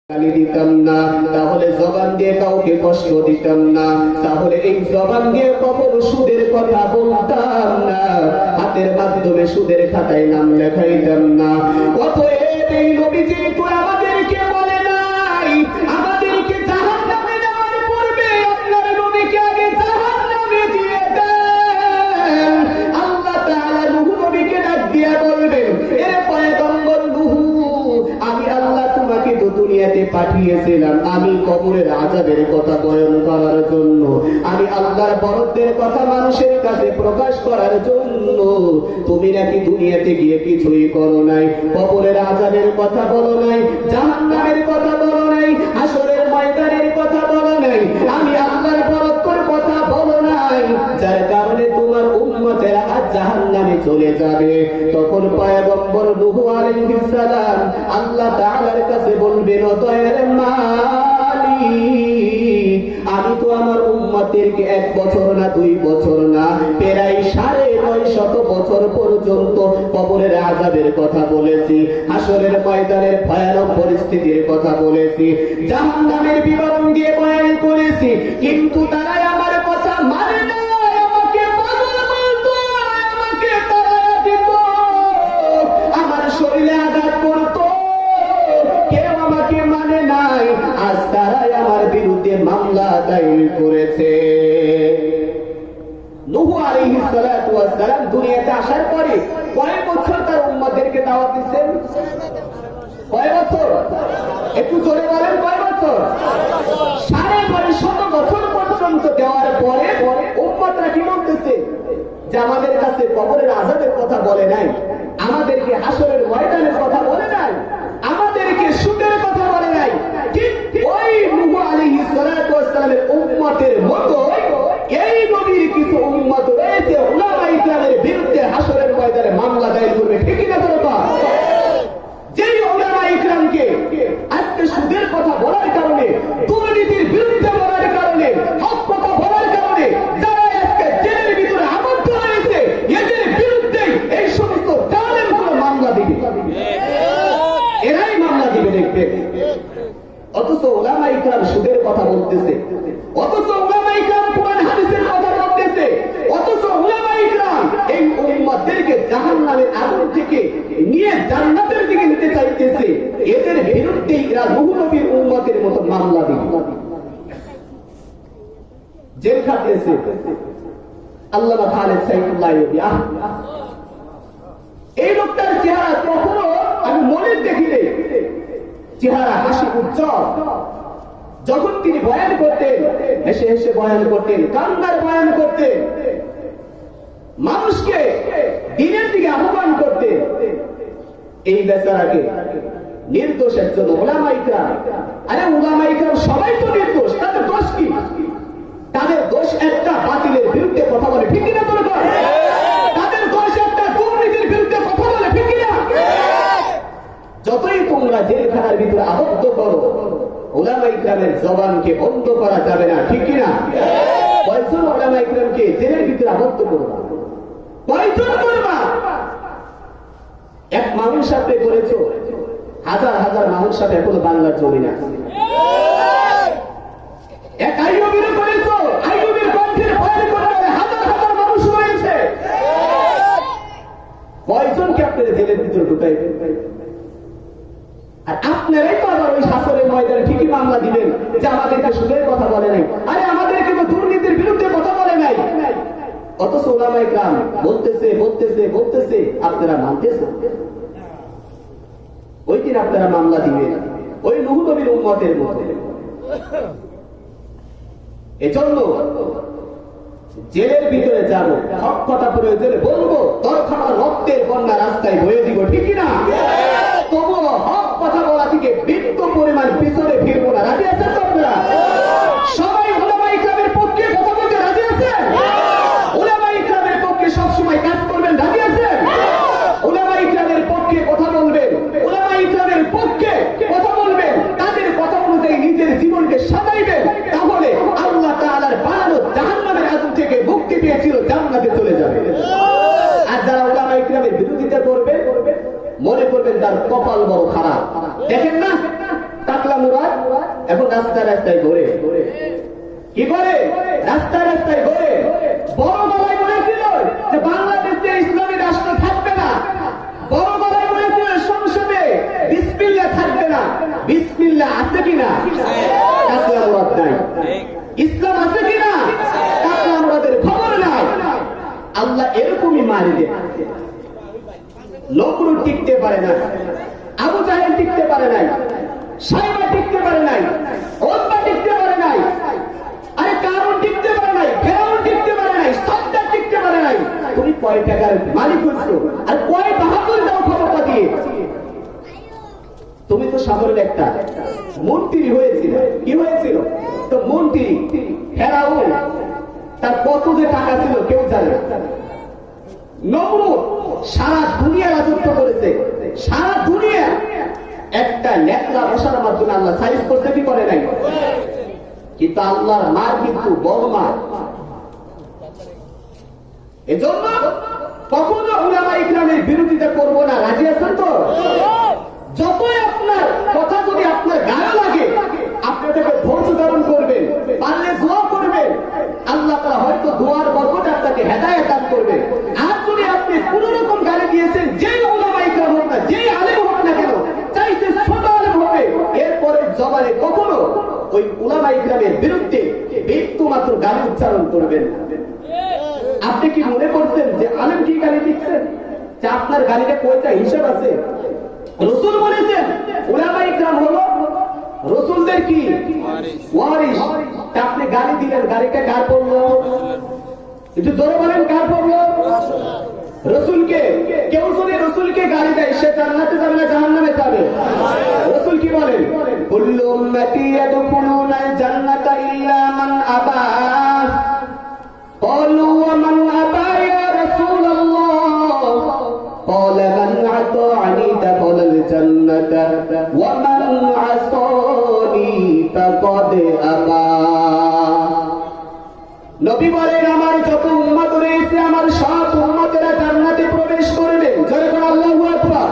গালি দিতাম না, তাহলে জবান দিয়ে কাউকে কষ্ট দিতাম না, তাহলে এই জবান দিয়ে কখনো সুদের কথা বলতাম না, হাতের মাধ্যমে সুদের খাতায় নাম লেখাইতাম না। অতএব এই নবীজি তো আমাদেরকে বলে নাই আমাদেরকে জাহান্নামে নেওয়ার পূর্বে আপনার নবীকে আগে জাহান্নামে দিয়ে দেন। আল্লাহ তাআলা নূহ নবীকে ডাক দিয়া বলবেন, এ পয়গম্বর নূহ, আমি আল্লাহ তোমাকে তো দুনিয়াতে পাঠিয়েছিলাম আমি কবরের আযাবের কথা বয়ান করার জন্য, আমি আল্লাহর বরত্বের কথা মানুষের কাছে প্রকাশ করার জন্য। তুমি নাকি দুনিয়াতে গিয়ে কিছুই করো নাই, কবরের আযাবের কথা বলো নাই, জাহান্নামের কথা বলো নাই, হাসরের ময়দানের কথা বলো নাই, আমি আল্লাহর বরত্বের কথা বলো নাই, যার কারণে তোমার উম্মতেরা আজ জাহান্নামে চলে যাবে। তখন পয়গম্বর নূহ আলাইহিস সালাম আল্লাহ তাআলার কাছে বলবেন, ও দয়ার মালিক, আমি তো আমার উম্মতেরকে 1 বছর না 2 বছর না প্রায় 950 বছর পর্যন্ত কবরের আযাবের কথা বলেছি, হাসরের ময়দানের ভয়ানক পরিস্থিতির কথা বলেছি, জাহান্নামের বিবরণ দিয়ে বয়ান করেছি, কিন্তু তারা আমার কথা মানে না, আমাকে পাগল বলতো, আমাকে তাড়া দিত, আমার শরীরে আঘাত করতো, কেউ আমাকে মানে নাই, আজ তারাই আমার বিরুদ্ধে মামলা দায়ের করেছে। নূহ আলাইহিস সালাতু ওয়াস সালাম দুনিয়াতে আসার পরে কয় বছর তার উম্মতদেরকে দাওয়াত দিয়েছেন? কয় বছর? একটু জোরে বলেন, কয় বছর? 550 বছর পর্যন্ত দেওয়ার পরে উম্মতরা কি বলতেছে যে আমাদের কাছে কবরের আযাবের কথা বলে নাই, আমাদেরকে হাসরের ময়দানের কথা বলে নাই, আমাদেরকে সুদের কথা বলে নাই। ঠিক ওই নূহ আলাইহিস সালাতু ওয়াস সালামের উম্মতের মতো এই নবীর কিছু উম্মত রয়েছে উলামায়ে কিরামের বিরুদ্ধে হাসরের ময়দানে মামলা দায়ের করবে, ঠিক না? যেই উলামায়ে কিরামকে আজকে সুদের কথা বলার কারণে, দুর্নীতির বিরুদ্ধে বলার কারণে, হক কথা বলার কারণে যারা আজকে জেলের ভিতরে আবদ্ধ রয়েছে, এদের বিরুদ্ধে এই সমস্ত জালেম কোন মামলা দিবে, এরাই মামলা দিবে, দেখবে। অথচ উলামায়ে কিরাম সুদের কথা বলতেছে, অথচ উলামায়ে কিরাম কোরআন হাদিসের কথা বলতেছে, অথচ উলামায়ে কিরাম এই উম্মতদেরকে জাহান্নামের আগুন থেকে নিয়ে জান্নাতের দিকে নিতে চাইতেছে, এদের বিরুদ্ধে এরা নূহ নবীর উম্মতের মতো মামলা দিবে, জেল খাটিয়েছে। আল্লামা খালেদ সাইফুল্লাহ আইয়ুবী, এই লোকটার চেহারা কখনো আমি মনে দেখিনি, চেহারা হাসি উজ্জ্বল, যখন তিনি বয়ান করতেন হেসে হেসে বয়ান করতেন, কান্নার বয়ান করতেন, মানুষকে দিনের দিকে আহ্বান করতেন। এই বেচারাকে নির্দোষ একজন উলামায়ে কিরাম, আরে উলামায়ে কিরাম সবাই তো নির্দোষ, তাদের দোষ কি? তাদের দোষ একটা বাতিলের বিরুদ্ধে কথা বলে, ঠিক না? তাদের দোষ একটা দুর্নীতির বিরুদ্ধে কথা বলে, ঠিক না? যতই তোমরা জেলখানার ভিতরে আবদ্ধ করো, উলামায়ে কিরামের জবানকে বন্ধ করা যাবে না, ঠিক না? কয়জন উলামায়ে কিরামকে জেলের ভিতরে আবদ্ধ করবা? কয়জন করবা? এক মানুষ সাথে করেছো, হাজার হাজার মানুষ সাথে এখনো বাংলার জমি না। এক আইয়ুবীর করেছো, আইয়ুবীর কণ্ঠের ভয়ের কারণে হাজার হাজার মানুষ রয়েছে। কয়জনকে আপনারা জেলের ভিতরে ঢুকাইবেন? আর আপনারাই তো আবার ওই হাসরের ময়দানে ঠিকই মামলা দিবেন যে আমাদেরকে সুদের কথা বলে নাই, আরে আমাদেরকে তো দুর্নীতির বিরুদ্ধে কথা বলে নাই। অথচ উলামায়ে কিরাম বলতেছে বলতেছে বলতেছে, আপনারা মানতেছেন। ওই দিন আপনারা মামলা দিবেন ওই নূহ নবীর উম্মতের মতো। এজন্য জেলের ভিতরে যাবো, হক কথা প্রয়োজনে বলবো, তরখানা রক্তের বন্যা রাস্তায় বয়ে দিব, ঠিক না? তবুও হক কথা বলা থেকে বিন্দু পরিমাণ পিছনে ফিরবো না। রাজি আছেন তো আপনারা? সবাই উলামায়ে কিরামের পক্ষে কথা বলতে রাজি আছেন? উলামায়ে কিরামের পক্ষে সবসময় কাজ করবেন, রাজি আছেন? উলামায়ে কিরামের পক্ষে কথা বলবেন, উলামায়ে কিরামের পক্ষে কথা বলবেন, তাদের কথা অনুযায়ী নিজের জীবনকে সাজাইবেন, তাহলে আল্লাহ তাআলার বানানো জাহান্নামের আগুন থেকে মুক্তি পেয়েছিল, জান্নাতে চলে যাবে। আর যারা উলামায়ে কিরামের বিরোধিতা করবে, মনে করবেন তার কপাল বড় খারাপ। দেখেন না টাকলা মুরাদ এখন রাস্তায় রাস্তায় ঘোরে, কি করে? রাস্তায় রাস্তায় ঘোরে। বড় গলায় বলেছিল যে বাংলাদেশে ইসলামী রাষ্ট্র থাকবে না, বড় গলায় বলেছিল সংসদে বিসমিল্লাহ থাকবে না। বিসমিল্লাহ আছে কিনা? কাতলা মুরাদ নাই। ইসলাম আছে কিনা? কাতলা মুরাদের খবর নাই। আল্লাহ এরকমই মারি দেয়। নমরুদ টিকতে পারে না, আবু জাহেল টিকতে পারে নাই, সাইবা টিকতে পারে নাই, উতবা টিকতে পারে নাই, আরে কারণ টিকতে পারে নাই, ফেরাউন টিকতে পারে নাই, সাদ্দাত টিকতে পারে নাই। তুমি কয় টাকার মালিক হইছো আর কয় বাহাদুর দাও ক্ষমতা দিয়ে? তুমি তো সাধারণ একটা মন্ত্রী হয়েছিল। কি হয়েছিল? তো মন্ত্রী। ফেরাউন তার কত যে টাকা ছিল কেউ জানে না। নমরুদ সারা দুনিয়া রাজত্ব করেছে, সারা দুনিয়া। একটা লেখলা বসার মাধ্যমে আল্লাহ সাইজ করতে কি করে নাই? কিন্তু আল্লাহর মার কিন্তু বড় মার। এজন্য কখনো উলামা ইকরামের বিরোধিতা করবো না। রাজি আছেন তো? যতই আপনার কথা যদি আপনার গায়ে লাগে, আপনি তাকে ধৈর্য ধারণ করবেন, পারলে দোয়া করবেন। আল্লাহ তাআলা হয়তো দোয়ার বরকতে আপনাকে হেদায়েত দান করবে। আর যদি আপনি কোন রকম গালি দিয়েছেন, যেই উলামা ইকরাম হোক না, যেই আলেম হোক না কেন, চাইতে ছোট আলেম হবে, এরপরে জবানে কখনো ওই উলামা ইকরামের বিরুদ্ধে একটু মাত্র গালি উচ্চারণ করবেন না। আপনি কি মনে করছেন যে আলেম কি গালি দিচ্ছেন? যে আপনার গালিটা কয়টা হিসাব আছে? রাসূল বলেছেন উলামা ইকরাম হলো রাসূলদের কি ওয়ারিস। তা আপনি গালি দিলেন, গালিটা কার পড়লো? একটু জোরে বলেন, কার পড়লো? রাসূলকে। কেউ যদি রাসূলকে গালি দেয়, সে জান্নাতে যাবে না জাহান্নামে যাবে? রাসূল কি বলেন? কুল্লু উম্মতি ইয়াদখুলুনাল জান্নাতা ইল্লা মান আবা। قالوا ومن أبى يا رسول الله؟ قال من أطاعني دخل الجنة ومن عصاني فقد أبى। নবী বলেন, আমার যত উম্মত রয়েছে, আমার সব উম্মতেরা জান্নাতে প্রবেশ করবে। জোরে বলেন আল্লাহু আকবার।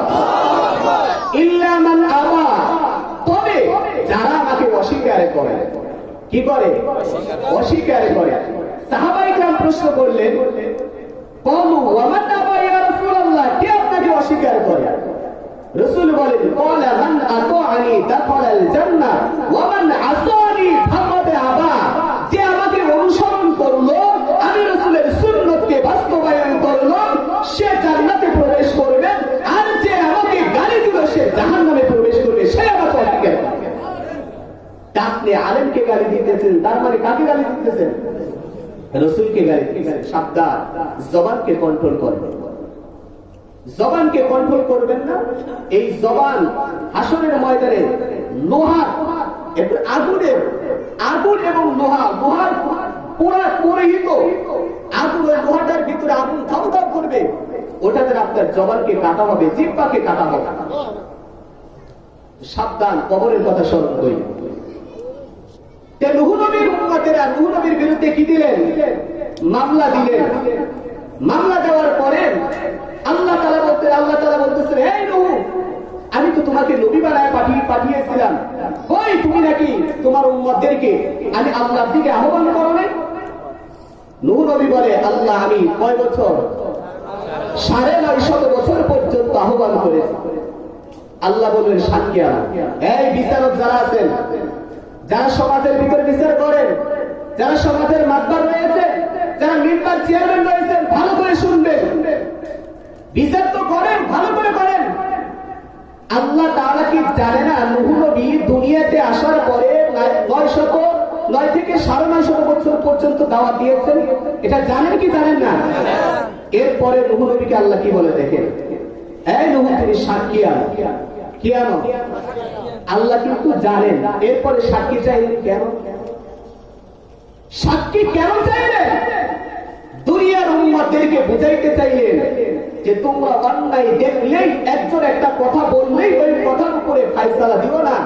ইল্লা মান আবা, তবে যারা আমাকে অস্বীকার করে। কি করে? অস্বীকার করে। সাহাবায়ে কেরাম প্রশ্ন করলেন, ক্বালু ওয়া মান আবা ইয়া রাসূলুল্লাহ, কে আপনাকে অস্বীকার করে? রাসূল বলেন, ক্বালা মান আতাআনি দাখালাল জান্নাহ ওয়া মান আসানি ফাকাদ আবা। যে আমাকে অনুসরণ করলো, আমি রাসূলের সুন্নতকে বাস্তবায়ন করলো, সে জান্নাতে প্রবেশ করবে। আর যে আমাকে গালি দিল, সে জাহান্নামে প্রবেশ করবে। সে আমাকে অস্বীকার করে। আপনি আলেমকে গালি দিতেছেন, তার মানে কাকে গালি দিতেছেন? রাসূলকে গালি দিতেছেন। সাবধান, জবানকে কন্ট্রোল করবেন। জবানকে কন্ট্রোল করবেন না। এই জবান হাসরের ময়দানে লোহার আগুনের, আগুন এবং লোহার পোড়া পরিহিত আগুন, ওই লোহাটার ভিতরে আগুন ধাউ করবে। ওটাতে আপনার জবানকে কাটা হবে, জিহ্বাকে কাটা হবে। সাবধান, কবরের কথা স্মরণ করি। নূহ নবীর উম্মতেরা নূহ নবীর বিরুদ্ধে কি দিলেন? মামলা দিলেন। মামলা দেওয়ার পরে আল্লাহ তাআলা বলতেছেন, হে নূহ, আমি তো তোমাকে নবী বানায় পাঠিয়েছিলাম, কই তুমি নাকি তোমার উম্মতদেরকে আমি আল্লাহর দিকে আহ্বান করো নাই? নূহ নবী বলে, আল্লাহ আমি কয় বছর? 950 বছর পর্যন্ত আহ্বান করেছি। আল্লাহ বললেন, সাক্ষী আনো। এই বিচারক যারা আছেন, যারা সমাজের ভিতরে বিচার করেন, যারা সমাজের মাতবার রয়েছে, যারা মেম্বার চেয়ারম্যান রয়েছেন, ভালো করে শুনবেন। বিচার তো করেন, ভালো করে করেন। আল্লাহ তাআলা কি জানে না নূহ নবী দুনিয়াতে আসার পরে 9 থেকে 9.5 বছর পর্যন্ত দাওয়াত দিয়েছেন? এটা জানেন কি জানেন না? এরপরে নূহ নবীকে আল্লাহ কি বলে দেখেন, এই নূহ তুমি সাক্ষী আনো। কি আনো? আল্লাহ কিন্তু জানেন। এরপরে সাক্ষী চাইলেন কেন? সাক্ষী কেন চাইলেন? দুনিয়ার উম্মতদেরকে বুঝাইতে চাইলেন যে তোমরা অন্যায় দেখলেই, একজন একটা কথা বললেই ওই কথার উপরে ফায়সালা দিও না।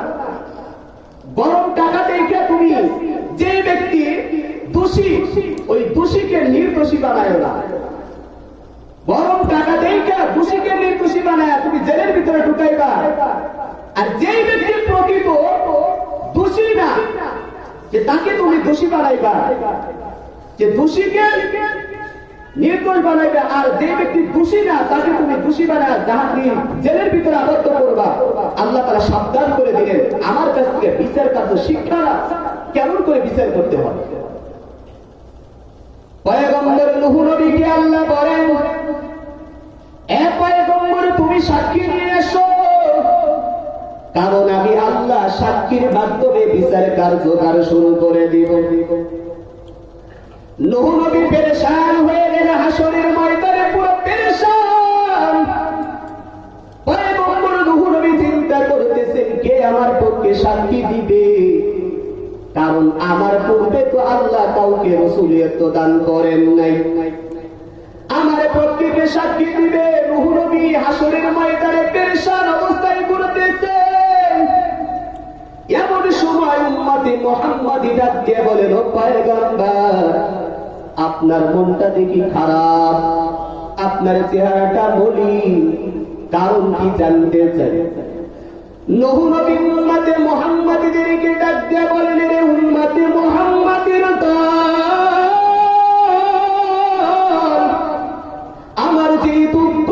বরং টাকা দেখে তুমি যে ব্যক্তি দোষী, ওই দোষীকে নির্দোষী বানায় না। বরং টাকা দেখে দোষীকে নির্দোষী বানায় তুমি জেলের ভিতরে ঢুকাইবা। আর যেই ব্যক্তি প্রকৃত দোষী না, যে তাকে তুমি দোষী বানাইবা, যে দোষীকে নির্দোষ বানাইবে, আর যে ব্যক্তি দোষী না তাকে তুমি দোষী বানায় জাহান্নাম জেলের ভিতরে আবদ্ধ করবা। আল্লাহ তাআলা সাবধান করে দিলেন আমার কাছ থেকে বিচার কার্য শিক্ষা কেমন করে বিচার করতে হবে। পয়গম্বর নূহ নবীকে আল্লাহ বলেন, এ পয়গম্বর তুমি সাক্ষী নিয়ে এসো, কারণ আমি আল্লাহ সাক্ষীর মাধ্যমে বিচার কার্যকার শুরু করে দিব। নূহ নবী পেরেশান হয়ে গেলেন, হাসরের ময়দানে পুরো পেরেশান। পয়গম্বর নূহ নবী চিন্তা করতেছেন কে আমার পক্ষে সাক্ষী দিবে, কারণ আমার পূর্বে তো আল্লাহ কাউকে রাসূলিয়ত দান করেন নাই। আমার পক্ষে কে সাক্ষী দিবে? নূহ নবী হাসরের ময়দানে পেরেশান অবস্থায় পড়তেছেন। এমন সময় উম্মতে মুহাম্মাদি ডাক দিয়ে বলেন, ও পয়গম্বর, আপনার মনটা দেখি খারাপ, আপনার চেহারাটা বলি, কারণ কি জানতে চাই? নূহ নবী উম্মতে মুহাম্মাদিদেরকে ডাক দিয়ে বলেন, রে উম্মতে মুহাম্মাদের দল, আমার যে দুঃখ,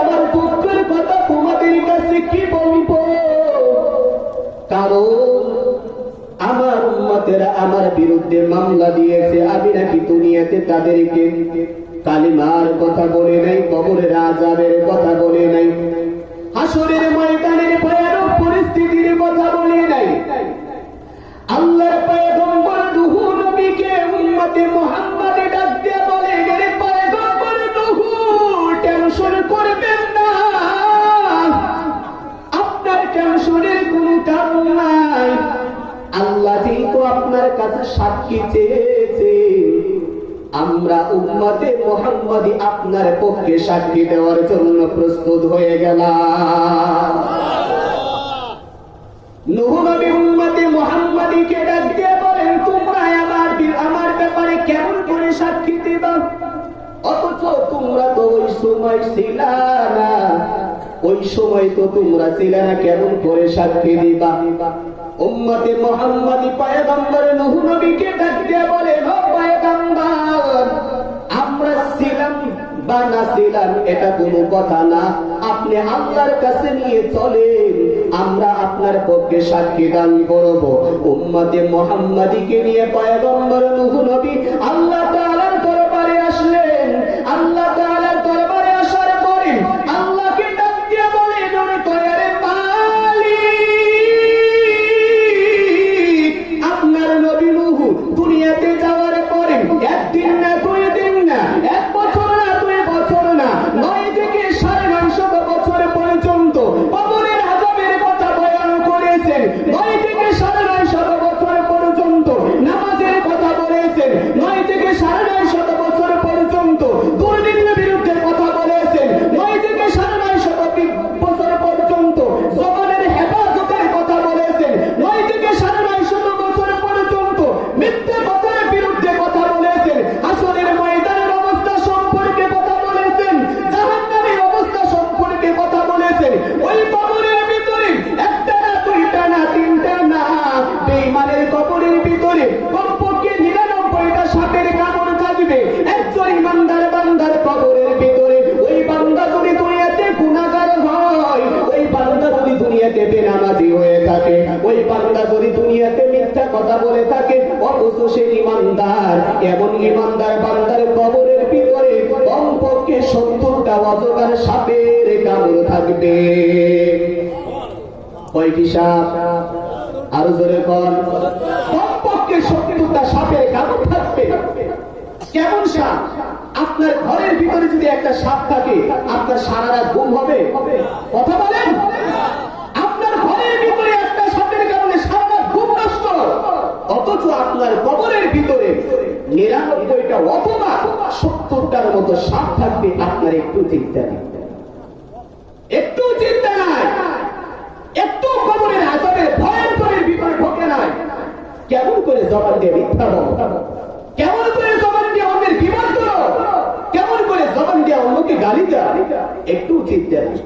আমার দুঃখের কথা তোমাদের কাছে কি বলবো, কারণ আমার উম্মতেরা আমার বিরুদ্ধে মামলা দিয়েছে, আমি নাকি দুনিয়াতে তাদেরকে কালিমার কথা বলে নাই, কবরের আযাবের কথা বলে নাই, হাসরের ময়দানের ভয়ানক পরিস্থিতির কথা বলে নাই। আল্লাহর পয়গম্বর নূহ নবীকে উম্মতে মুহাম্মাদে ডাক দিয়ে বলে, রে পয়গম্বর নূহ, টেনশন করবেন না, আপনার টেনশনের কোনো কারণ নাই। আল্লাহ যেহেতু আপনার কাছে সাক্ষী চেয়েছে, আমরা উম্মতে মুহাম্মাদি আপনার পক্ষে সাক্ষী দেওয়ার জন্য প্রস্তুত হয়ে গেলাম। নূহ নবী উম্মতে মুহাম্মাদিকে ডাক দিয়ে বলেন, তোমরা আমার ব্যাপারে কেমন করে সাক্ষী দিবা? অথচ তোমরা তো ওই সময় ছিলা না, ওই সময় তো তোমরা ছিলা না, কেমন করে সাক্ষী দিবা? উম্মতে মুহাম্মাদি পয়গম্বর নূহ নবীকে ডাক দিয়ে বলেন, ও পয়গম্বর, আমরা ছিলাম বা না ছিলাম এটা কোনো কথা না, আপনি আল্লাহর কাছে নিয়ে চলেন, আমরা আপনার পক্ষে সাক্ষী দান করব। উম্মতে মুহাম্মাদিকে নিয়ে পয়গম্বর নূহ নবী আল্লাহ তাআলার দরবারে আসলেন। আল্লাহ তাআলার দরবারে আসার পরে আল্লাহকে ডাক দিয়ে বলেন, ওরে দয়ার মালিক, আপনার নবী নূহ দুনিয়াতে যাওয়ার পরে একদিন না, 2 দিন না, 1 বছর না, 2 বছর না, 9 থেকে 950 বছর পর্যন্ত কবরের আযাবের কথা বয়ান করেছেন। 9 থেকে 950 বছর পর্যন্ত নামাজের কথা বলেছেন। 9 থেকে 950 বছর পর্যন্ত দুর্নীতির বিরুদ্ধে কথা বলেছেন। 9 থেকে 950 বছর পর্যন্ত জবানের হেফাজতের কথা বলেছেন। 9 থেকে 950 বছর পর্যন্ত মিথ্যা কথার বিরুদ্ধে কথা বলেছেন। হাসরের ময়দানের অবস্থা সম্পর্কে কথা বলেছেন, জাহান্নামের অবস্থা সম্পর্কে কথা বলেছেন। ওই কবরের ভিতরে একটা না, 2টা না, 3টা না, বেঈমানের কবরের ভিতরে কমপক্ষে 99টা সাপের কামড় থাকবে। একজন ইমানদার বান্দার কবরের ভিতরে ওই বান্দা যদি দুনিয়াতে গুনাহগার হয়, ওই বান্দা যদি দুনিয়াতে বেনামাজি হয়ে থাকে, ওই বান্দা যদি দুনিয়াতে মিথ্যা কথা বলে থাকে, অথচ সে ইমানদার, এমন ইমানদার বান্দার কবরের ভিতরে কমপক্ষে 70টা অজগর সাপের কামড় থাকবে। কয়টি সাপ? আরো জোরে বল। কমপক্ষে 70টা সাপের কামড় থাকবে। কেমন সাপ? আপনার ঘরের ভিতরে যদি একটা সাপ থাকে, আপনার সারা রাত ঘুম হবে? কথা বলেন। আপনার ঘরের ভিতরে একটা সাপের কারণে সারা রাত ঘুম নষ্ট, অথচ আপনার কবরের ভিতরে 99টা অথবা 70টার মতো সাপ থাকবে। আপনার একটু চিন্তা নেই, একটু চিন্তা নাই, একটু কবরের আযাবের ভয়ঙ্করের ভিতরে ঢোকে নাই। কেমন করে জবান দিয়ে মিথ্যা বলো? কেমন করে জবান দিয়ে অন্যের বিবাদ করো? কেমন করে জবান দিয়ে অন্যকে গালি দাও? একটু চিন্তা নেই।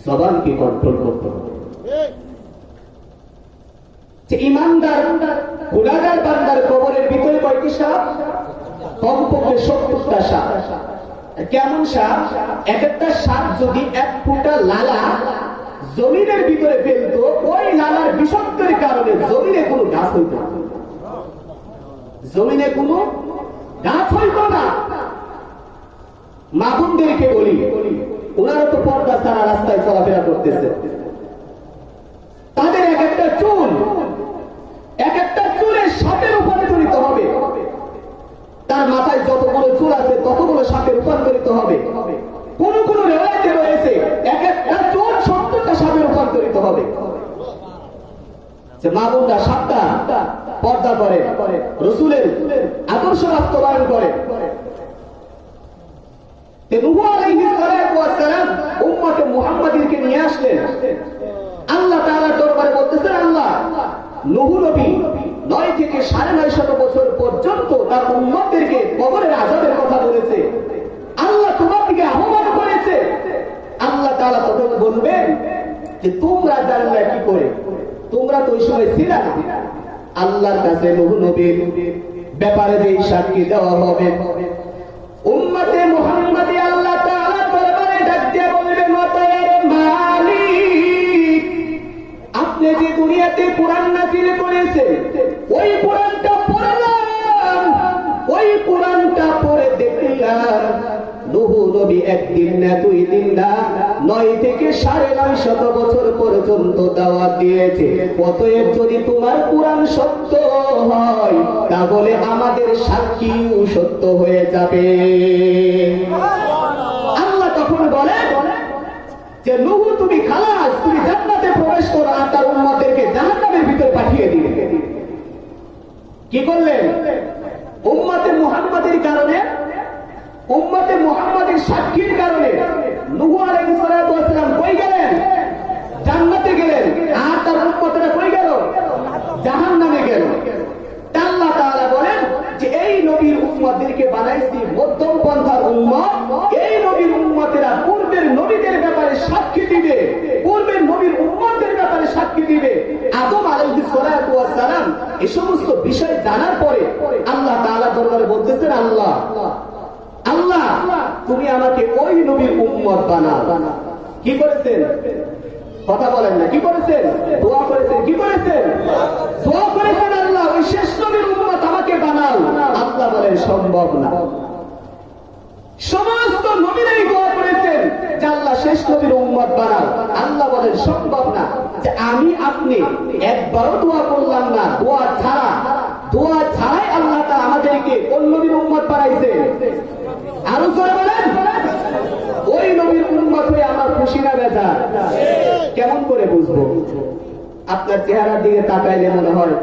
জবানকে কন্ট্রোল করতে হবে। যে ইমানদার গুনাহগার বান্দার কবরের ভিতরে কয়টি সাপ? কমপক্ষে 70টা সাপ। কেমন সাপ? এক একটা সাপ যদি 1 ফুটা লালা জমিনের ভিতরে ফেলতো, ওই লালার বিষাক্তের কারণে জমিনে কোনো গাছ হইত না, জমিনে কোনো গাছ হইত না। মা বোনদেরকে বলি, ওনারা তো পর্দা ছাড়া রাস্তায় চলাফেরা করতেছে, তাদের এক একটা চুলে সাপে রূপান্তরিত হবে। তার মাথায় যতগুলো চুল আছে ততগুলো সাপে রূপান্তরিত হবে। কোন কোন রেওয়ায়েতে রয়েছে এক একটা চুল 70টা সাপে রূপান্তরিত হবে। যে মা বোনরা সাপটা পর্দা করে, রাসূলের আদর্শ বাস্তবায়ন করে। নূহ আলাইহিস সালাতু ওয়াস সালাম উম্মতে মুহাম্মাদীকে নিয়ে আসলেন। আল্লাহ তাআলার দরবারে বলতেছেন, আল্লাহ নূহ নবী 9 থেকে 950 বছর পর্যন্ত তার উম্মতদেরকে কবরের আযাবের কথা বলেছে, আল্লাহ তোমার দিকে আহ্বান করেছে। আল্লাহ তাআলা তখন বলবেন যে তোমরা জানলে কি করে, তোমরা তো ওই সময় ছিলে না। আল্লাহর কাছে নূহ নবীর ব্যাপারে যে সাক্ষী দেওয়া হবে, উম্মতে মুহাম্মাদী আল্লাহ তাআলার দরবারে ডাক দিয়ে বলবেন, ওয়াতায়ার মালিক, আপনি যে দুনিয়াতে কোরআন নাযিল করেছেন, ওই কোরআনটা পড়লাম, ওই কোরআনটা পড়ে দেখলাম নূহ নবী একদিন না 2 দিন না 9 থেকে 950 বছর পর্যন্ত দাওয়াত দিয়েছে। অতএব যদি তোমার কোরআন সত্য হয় তাহলে আমাদের সাক্ষীও সত্য হয়ে যাবে। আল্লাহ তখন বলে যে নূহ তুমি খালাস, তুমি জান্নাতে প্রবেশ করো, আর তার উম্মতদেরকে জাহান্নামের ভিতর পাঠিয়ে দিলে। কি করলেন? উম্মতে মুহাম্মাদের কারণে, উম্মতে মুহাম্মাদের সাক্ষীর কারণে নূহ আলাইহিস সালাতু ওয়াস সালাম কই গেলেন? জান্নাতে গেলেন। আর তার উম্মতরা কই গেল? জাহান্নামে গেল। আল্লাহ তাআলা বলেন যে এই নবীর উম্মতদেরকে বানাইছি মধ্যম পন্থার উম্মত। এই নবীর উম্মতেরা পূর্বের নবীদের ব্যাপারে সাক্ষী দিবে, পূর্বের নবীর উম্মতদের ব্যাপারে সাক্ষী দিবে। আদম আলাইহিস সালাতু ওয়াস সালাম এই সমস্ত বিষয় জানার পরে আল্লাহ তাআলা দরবারে বলতেছেন, আল্লাহ আল্লাহ তুমি আমাকে ওই নবীর উম্মত বানাও। কি করেছেন? কথা বলেন না, কি করেছেন? দোয়া করেছেন। কি করেছেন? দোয়া করেছেন, আল্লাহ ওই শেষ নবীর উম্মত আমাকে বানাও। আল্লাহ বলেন সম্ভব না। সমস্ত নবীরাই দোয়া করেছেন যে আল্লাহ শেষ নবীর উম্মত বানাও। আল্লাহ বলেন সম্ভব না। যে আমি আপনি একবারও দোয়া করলাম না, দোয়া ছাড়াই আল্লাহ তাআলা আমাদেরকে কোন নবীর উম্মত বানাইছে? আরো জোরে বলেন। ওই নবীর উম্মত হয়ে আমার খুশি না বেজার? কেমন করে বুঝবো? আপনার চেহারার দিকে তাকাইলে মনে হয়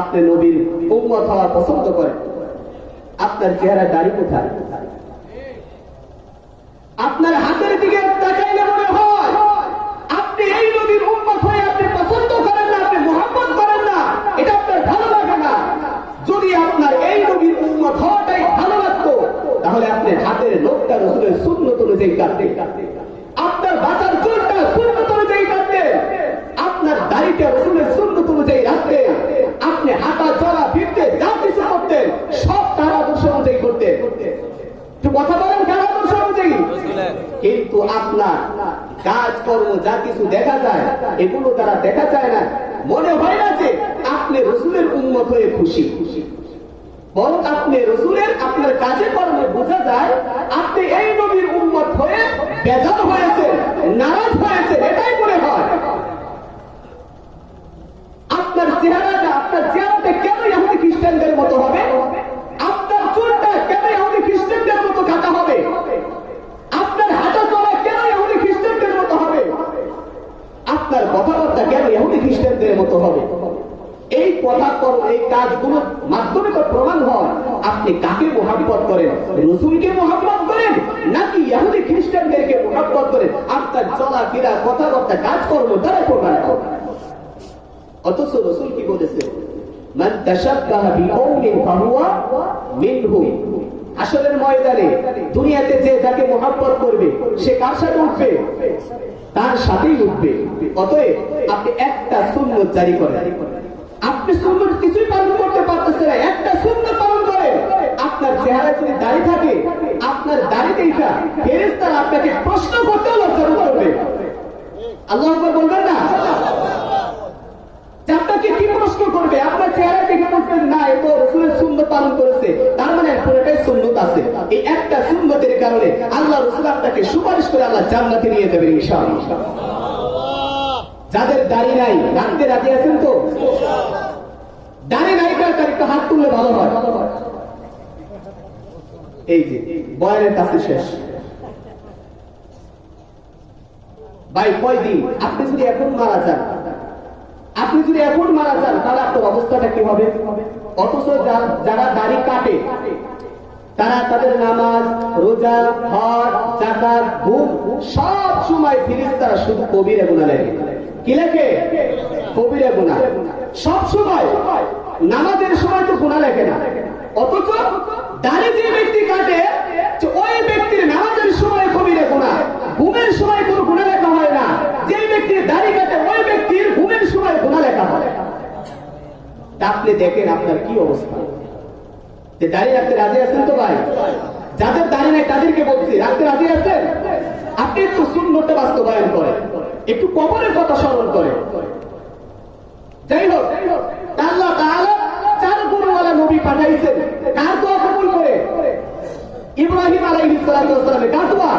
আপনি নবীর উম্মত হওয়া পছন্দ করেন। আপনার চেহারা দাড়ি কোথায়? আপনার হাতের দিকে তাকাইলে মনে হয় আপনি এই নবীর উম্মত হয়ে আপনি পছন্দ করেন না, আপনি মুহাব্বত করেন না, এটা আপনার ভালো লাগে না। যদি আপনার এই নবীর উম্মত হওয়াটাই ভালো লাগতো তাহলে আপনি হাতের নখটা রাসূলের সুন্নাত অনুযায়ী কাটতেন, আপনার বাঁচার চুলটা সুন্নাত অনুযায়ী কাটতেন, আপনার দাড়িটা রাসূলের সুন্নাত অনুযায়ী রাখতেন, আপনি হাঁটা চলা ফিরতে যা কিছু করতেন সব তার আদর্শ অনুযায়ী করতেন। একটু কথা বলেন, কার আদর্শ অনুযায়ী? কিন্তু আপনার কাজকর্ম যা কিছু দেখা যায় এগুলো তারা দেখা যায় না। মনে হয় না যে আপনি রাসূলের উম্মত হয়ে খুশি, বরং আপনি রাসূলের আপনার কাজে কর্মে বোঝা যায় আপনি এই নবীর উম্মত হয়ে বেজার হয়েছে, নারাজ হয়েছে, এটাই মনে হয়। আপনার চেহারাটা কেন ইহুদি খ্রিস্টানদের মতো হবে? আপনার চুলটা কেন ইহুদি খ্রিস্টানদের মতো কাটা হবে? আপনার হাঁটা চলা কেন ইহুদি খ্রিস্টানদের মতো হবে? আপনার কথাবার্তা কেন ইহুদি খ্রিস্টানদের মতো হবে? এই কথা কর্ম, এই কাজগুলোর মাধ্যমে তো প্রমাণ হয় আপনি কাকে মুহাব্বত করেন, রাসূলকে মুহাব্বত করেন নাকি ইহুদি খ্রিস্টানদেরকে মুহাব্বত করেন। আপনার চলাফেরা, কথাবার্তা, কাজকর্ম দ্বারা প্রমাণ হয়। অথচ রাসূল কি বলেছে? মান তাশাব্বাহা বিকওমিন ফাহুয়া মিনহুম। হাশরের ময়দানে দুনিয়াতে যে যাকে মুহাব্বত করবে সে কার সাথে উঠবে? তার সাথেই উঠবে। অতএব আপনি একটা সুন্নাত জারি করেন, আপনি সুন্নত কিছুই পালন করতে পারতেছেন না, একটা সুন্নত পালন করেন, আপনার চেহারা যদি দাড়ি থাকে, আপনার দাড়ি দেখা ফেরেশতারা আপনাকে প্রশ্ন করতেও লজ্জা করবে। আল্লাহু আকবার বলবেন না? আপনাকে কি প্রশ্ন করবে? আপনার চেহারা দেখে বলবেন না এ তো রাসূলের সুন্নাত পালন করেছে, তার মানে পুরোটাই সুন্নাত আছে। এই একটা সুন্নাতের কারণে আল্লাহ রাসূল আপনাকে সুপারিশ করে আল্লাহ জান্নাতে নিয়ে যাবেন ইনশাআল্লাহ। যাদের দাড়ি নাই রাখতে রাজি আছেন তো? দাড়ি নাই কার একটু হাত তুললে ভালো হয়। এই যে বয়ানের কাছে শেষ ভাই, কয়দিন আপনি যদি এখন মারা যান, আপনি যদি এখন মারা যান তাহলে আপনার অবস্থাটা কি হবে? অথচ যারা দাড়ি কাটে তারা তাদের নামাজ, রোজা, হজ, যাকাত, ঘুম সব সময় ফেরেশতারা শুধু কবিরা গুনাহ লেখে। কি লেখে? কবিরা গুনাহ। সব সময় নামাজের সময় তো গুনাহ লেখে না, অথচ দাড়ি যে ব্যক্তি কাটে ওই ব্যক্তির নামাজের সময় কবিরা গুনাহ, ঘুমের সময় কোনো গুনাহ লেখা হয় না। যে ব্যক্তির দাড়ি কাটে ওই ব্যক্তির ঘুমের সময় গুনাহ লেখা হয়। আপনি দেখেন আপনার কি অবস্থা। যে দাড়ি রাখতে রাজি আছেন তো ভাই? যাদের দাড়ি নাই তাদেরকে বলছি, রাখতে রাজি আছেন? আপনি একটু সুন্নতটা বাস্তবায়ন করেন, একটু কবরের কথা স্মরণ করেন। যাই হোক, আল্লাহ তাআলা 4 গুণওয়ালা নবী পাঠাইছেন। কার দোয়া কবুল করে? ইব্রাহিম আলাইহিস সালাতু ওয়াস সালামের। কার দোয়া?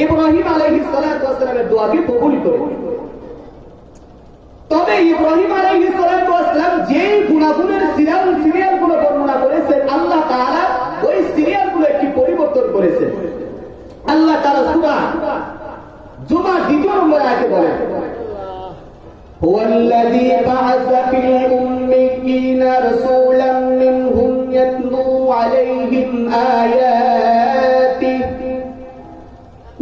ইব্রাহিম আলাইহিস সালাতু ওয়াস সালামের দোয়াকে কবুল করে। তবে ইব্রাহিম আলাইহিস সালাতু ওয়াস সালাম যেই গুণাগুণের সিরিয়ালগুলো বর্ণনা করেছেন, আল্লাহ তাআলা ওই সিরিয়ালগুলো একটু পরিবর্তন করেছেন। আল্লাহ তাআলা সূরা জুমা 2 নম্বর আয়াতে বলেন, হুয়াল্লাযী বা'আসা ফিল উম্মিয়িনা রাসূলাম মিনহুম ইয়াতলু আলাইহিম আয়াতিহি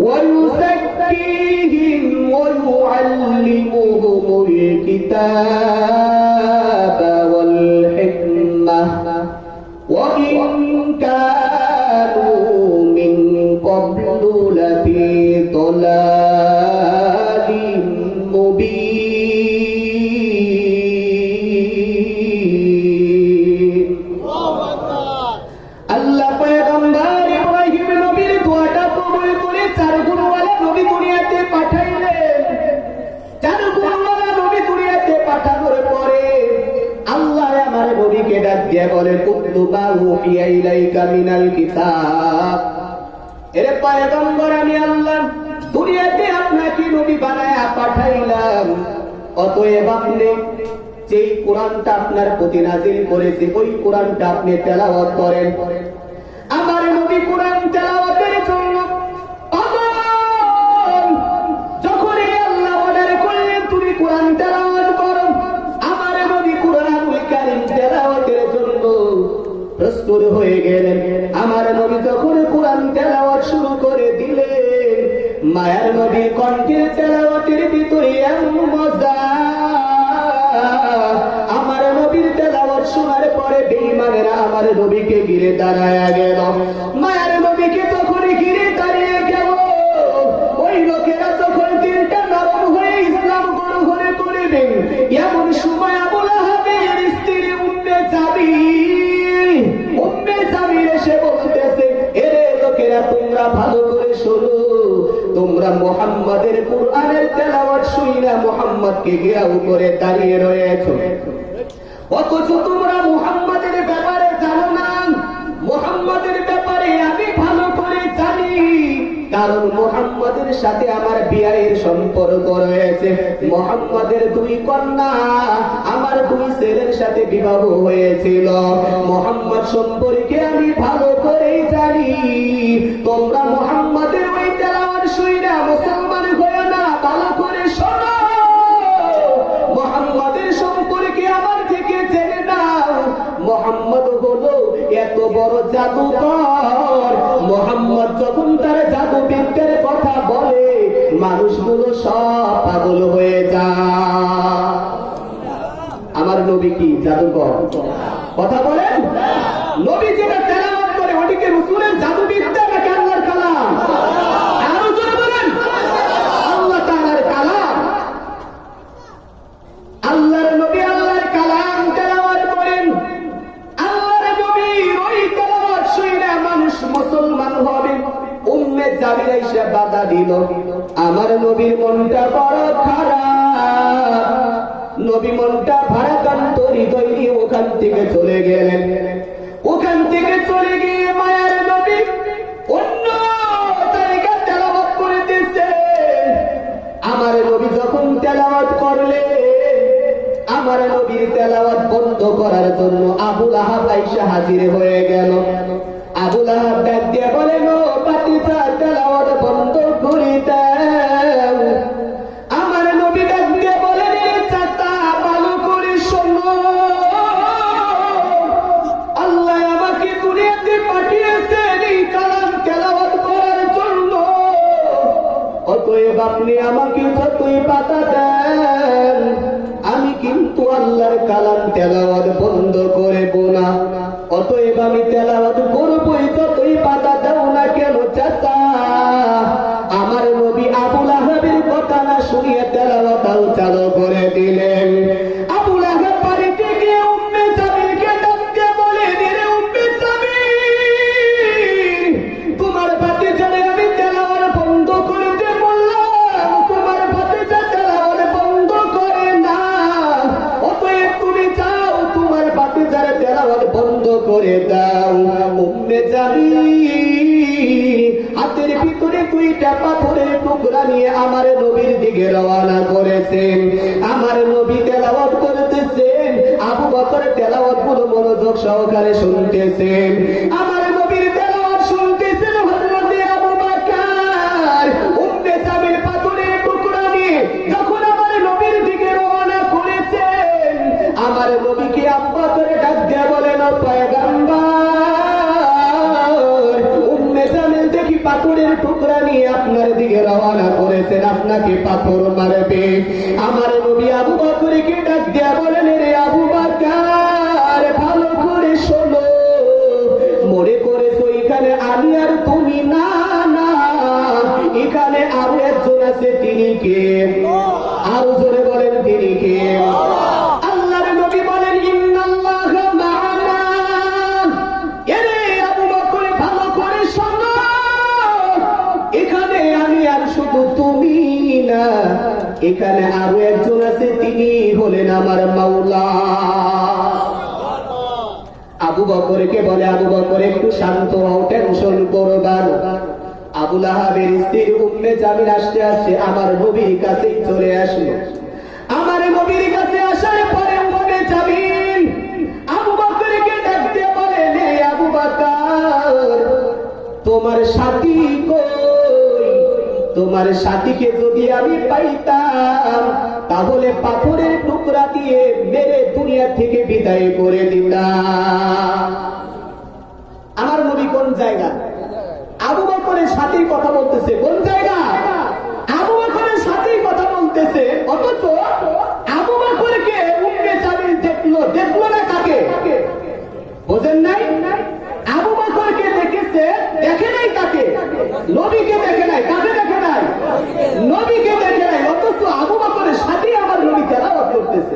ওয়া ইউযাক্কিহিম ওয়া ইউআল্লিমুহুমুল কিতাবা ওয়াল হিকমাহ ওয়া ইন কানূ মিন ক্বাবলু লাফী দালালিম মুবিন। আল্লাহ পয়গম্বর ইব্রাহিম নবীর দোয়াটা কবুল করে 4 গুণওয়ালা নবী দুনিয়াতে পাঠাইলেন। 4 গুণওয়ালা নবী দুনিয়াতে পাঠানোর পরে আল্লাহ আমার নবীকে ডাক দিয়ে বলে, কুতুবা উহিয়া ইলাইকা মিনাল কিতাব। এরে পয়গম্বর, আমি আল্লাহ দুনিয়াতে আপনাকে নবী বানায়া পাঠাইলাম, অতএব আপনি যেই কোরআনটা আপনার প্রতি নাযিল করেছে ওই কোরআনটা আপনি তেলাওয়াত করেন। আমার নবী কোরআন তেলাওয়াতের জন্য যখন আল্লাহ অর্ডার করলেন তুমি কোরআন তেলাওয়াত করো, আমার নবী কোরআনুল কারীম তেলাওয়াতের জন্য প্রস্তুত হয়ে গেলেন। আমার নবী যখন কোরআন তেলাওয়াত শুরু করে দিলেন, মায়ার নবীর কণ্ঠের তেলাওয়াতের ভিতরে এমন মজা, আমার নবীর তেলাওয়াত শোনার পরে বেঈমানেরা আমার নবীকে ঘিরে দাঁড়ায়া গেল। মায়ার নবীকে যখন ঘিরে দাঁড়িয়ে গেল, ওই লোকেরা যখন দিলটা নরম হয়ে ইসলাম গ্রহণ করবেন, এমন সময় আবু লাহাবের স্ত্রী উম্মে জামিল এসে বলতেছে, এরে লোকেরা তোমরা ভালো করে শোনো, তোমরা মুহাম্মাদের কোরআনের তেলাওয়াত শুইনা মুহাম্মদকে ঘেরাও করে দাঁড়িয়ে রয়েছো, অথচ তোমরা মুহাম্মাদের ব্যাপারে জানো না। মুহাম্মাদের ব্যাপারে আমি ভালো করে জানি, কারণ মুহাম্মাদের সাথে আমার বিয়ের সম্পর্ক রয়েছে। মুহাম্মাদের 2 কন্যা আমার 2 ছেলের সাথে বিবাহ হয়েছিল। মুহাম্মদ সম্পর্কে আমি ভালো করে জানি। তোমরা মুহাম্মাদের ওই তেলাওয়াত শুইনা মুসলমান হয়ো না, ভালো করে শোনো। মুহাম্মাদের সম্পর্কে আমার থেকে জেনে নাও, মুহাম্মদ হলো এত বড় জাদুকর। মুহাম্মদ যখন তার জাদুবিদ্যার কথা বলে মানুষগুলো সব পাগল হয়ে যায়। আমার নবী কি জাদুকর? কথা বলেন। নবী যেটা তেলাওয়াত করে ওটিকে রাসূলের জাদুবিদ্যা নাকি আল্লাহর কালাম? আরো জোরে বলেন। আল্লাহ তাআলার কালাম। আল্লাহর নবী আল্লাহর কালাম বাধা দিল। আমার নবীর মনটা বড় খারাপ, নবী মনটা ভারাক্রান্ত হৃদয় নিয়ে ওখান থেকে চলে গেলেন। ওখান থেকে চলে গিয়ে মায়ার নবী অন্য জায়গা তেলাওয়াত করতেছে। আমার নবী যখন তেলাওয়াত করলেন, আমার নবীর তেলাওয়াত বন্ধ করার জন্য আবু লাহাব আইসা হাজির হয়ে গেল। আবু লাহাব ডাক দিয়ে বলেন, ও বাতিজা, তেলাওয়াত বন্ধ করে দাও। আমার নবী ডাক দিয়ে বলেন, চাচা ভালো করে শোনো, আল্লাহ আমাকে দুনিয়াতে পাঠিয়েছেন এই কালাম তেলাওয়াত করার জন্য। অতএব আপনি আমাকে যতই পাতা দেন, আমি কিন্তু আল্লাহর কালাম তেলাওয়াত বন্ধ করব না। অতএব আমি তেলাওয়াত করবই, যতই পাতা দাও না কেন চাচা। আমার নবী আবু লাহাবের কথা না শুনিয়ে তেলাওয়াতও চালু করে দিলেন। আবু লাহাব বাড়িতে গিয়ে উম্মে জামিলকে ডাকতে বলেন, রে উম্মে জামিল, তোমার ভাতিজারে আমি তেলাওয়াত বন্ধ করতে বললাম, তোমার ভাতিজা তেলাওয়াত বন্ধ করে না। অতএব তুমি যাও, তোমার ভাতিজারে তেলাওয়াত বন্ধ করে দাও। উম্মে জামিল হাতের ভিতরে দুইটা পাথরের টুকরা নিয়ে আমার নবীর দিকে রওনা করেছেন। আমার নবী তেলাওয়াত করতেছেন, আবু বকর তেলাওয়াত গুলো মনোযোগ সহকারে শুনতেছেন। আমার নবীর তেলাওয়াত শুনতেছেন হযরত আবু বকর। উম্মে জামিল পাথরের টুকরা নিয়ে যখন আমার নবীর দিকে রওনা করেছেন, আমার নবীকে আবু বকর ডাক দিয়ে বলেন, ও পয়গম্বর, উম্মে জামিল দেখি পাথরের টুকরা নিয়ে আপনার দিকে রওনা করেছেন, আপনাকে পাথর মারবে। আমার নবী আবু বকরকে ডাক দিয়ে বলেন, রে আবু বকর, ভালো করে শোনো, মনে করেছো এখানে আমি আর তুমি? না না, এখানে আরো একজন আছে। তিনি কে? আরো জোরে বলেন, তিনি কে? আল্লাহর নবী বলেন, ইন্নাল্লাহা মা'ানা। এরে আবু বকর, ভালো করে শোনো, এখানে আমি আর শুধু তুমি না, এখানে আরো একজন আছে, তিনি হলেন আমার মাওলা। আবু বকরকে বলে, আবু বকর একটু শান্ত হও, টেনশন করবা না। আবু লাহাবের স্ত্রী উম্মে জামিল আস্তে আস্তে আমার নবীর কাছে চলে আসলো। আমার নবীর কাছে আসার পরে উম্মে জামিল আবু বকরকে ডাক দিয়ে বলে, হে আবু বকর, তোমার সাথী কই? তোমার সাথীকে যদি আমি পাইতাম, তাহলে পাথরের টুকরা দিয়ে মেরে দুনিয়া থেকে বিদায় করে দিতাম। আমার নবী কোন জায়গা? আবু বকরের সাথীর কথা বলতেছে। কোন জায়গা? আবু বকরের সাথীর কথা বলতেছে। অথচ আবু বকরকে উম্মে জামিল দেখলো। দেখলো না কাকে? বোঝেন নাই? আবু বকরকে দেখেছে, দেখে নাই কাকে? নবীকে দেখে নাই। কাকে দেখে নাই? নবীকে দেখে নাই। অথচ আবু বকরের সাথী আমার নবী তেলাওয়াত করতেছে।